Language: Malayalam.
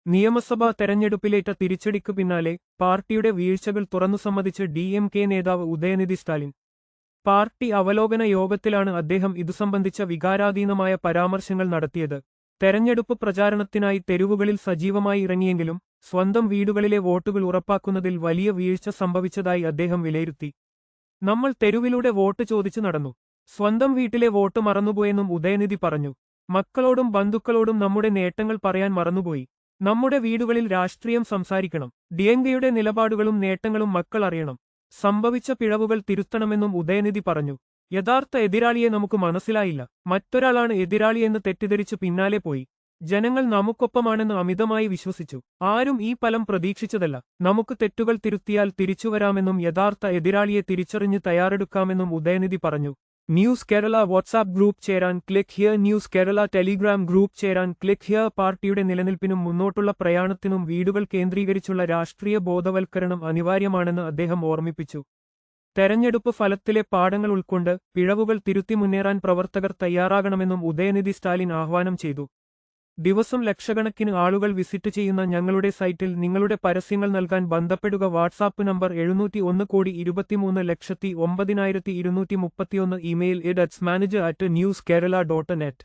നിയമസഭാ തെരഞ്ഞെടുപ്പിലേറ്റ തിരിച്ചടിക്കു പിന്നാലെ പാർട്ടിയുടെ വീഴ്ചകൾ തുറന്നു സമ്മതിച്ച് DMK നേതാവ് ഉദയനിധി സ്റ്റാലിൻ. പാർട്ടി അവലോകന യോഗത്തിലാണ് അദ്ദേഹം ഇതു സംബന്ധിച്ച വികാരാധീനമായ പരാമർശങ്ങൾ നടത്തിയത്. തെരഞ്ഞെടുപ്പ് പ്രചാരണത്തിനായി തെരുവുകളിൽ സജീവമായി ഇറങ്ങിയെങ്കിലും സ്വന്തം വീടുകളിലെ വോട്ടുകൾ ഉറപ്പാക്കുന്നതിൽ വലിയ വീഴ്ച സംഭവിച്ചതായി അദ്ദേഹം വിലയിരുത്തി. നമ്മൾ തെരുവിലൂടെ വോട്ട് ചോദിച്ചു നടന്നു. സ്വന്തം വീട്ടിലെ വോട്ട് മറന്നുപോയെന്നും ഉദയനിധി പറഞ്ഞു. മക്കളോടും ബന്ധുക്കളോടും നമ്മുടെ നേട്ടങ്ങൾ പറയാൻ മറന്നുപോയി. നമ്മുടെ വീടുകളിൽ രാഷ്ട്രീയം സംസാരിക്കണം. ഡിഎംകെയുടെ നിലപാടുകളും നേട്ടങ്ങളും മക്കൾ അറിയണം. സംഭവിച്ച പിഴവുകൾ തിരുത്തണമെന്നും ഉദയനിധി പറഞ്ഞു. യഥാർത്ഥ എതിരാളിയെ നമുക്ക് മനസ്സിലായില്ല. മറ്റൊരാളാണ് എതിരാളിയെന്ന് തെറ്റിദ്ധരിച്ച് പിന്നാലെ പോയി. ജനങ്ങൾ നമുക്കൊപ്പമാണെന്ന് അമിതമായി വിശ്വസിച്ചു. ആരും ഈ ഫലം പ്രതീക്ഷിച്ചതല്ല. നമുക്ക് തെറ്റുകൾ തിരുത്തിയാൽ തിരിച്ചുവരാമെന്നും യഥാർത്ഥ എതിരാളിയെ തിരിച്ചറിഞ്ഞ് തയ്യാറെടുക്കാമെന്നും ഉദയനിധി പറഞ്ഞു. ന്യൂസ് കേരള വാട്സാപ്പ് ഗ്രൂപ്പ് ചേരാൻ click here. News Kerala Telegram group ചേരാൻ ക്ലിക്ക് ഹിയർ. പാർട്ടിയുടെ നിലനിൽപ്പിനും മുന്നോട്ടുള്ള പ്രയാണത്തിനും വീടുകൾ കേന്ദ്രീകരിച്ചുള്ള രാഷ്ട്രീയ ബോധവൽക്കരണം അനിവാര്യമാണെന്ന് അദ്ദേഹം ഓർമ്മിപ്പിച്ചു. തെരഞ്ഞെടുപ്പ് ഫലത്തിലെ പാഠങ്ങൾ ഉൾക്കൊണ്ട് പിഴവുകൾ തിരുത്തി മുന്നേറാൻ പ്രവർത്തകർ തയ്യാറാകണമെന്നും ഉദയനിധി സ്റ്റാലിൻ ആഹ്വാനം ചെയ്തു. ദിവസം ലക്ഷക്കണക്കിന് ആളുകൾ വിസിറ്റ് ചെയ്യുന്ന ഞങ്ങളുടെ സൈറ്റിൽ നിങ്ങളുടെ പരസ്യങ്ങൾ നൽകാൻ ബന്ധപ്പെടുക. WhatsApp number 701,23,09,231. Email id@manager@newskerala.net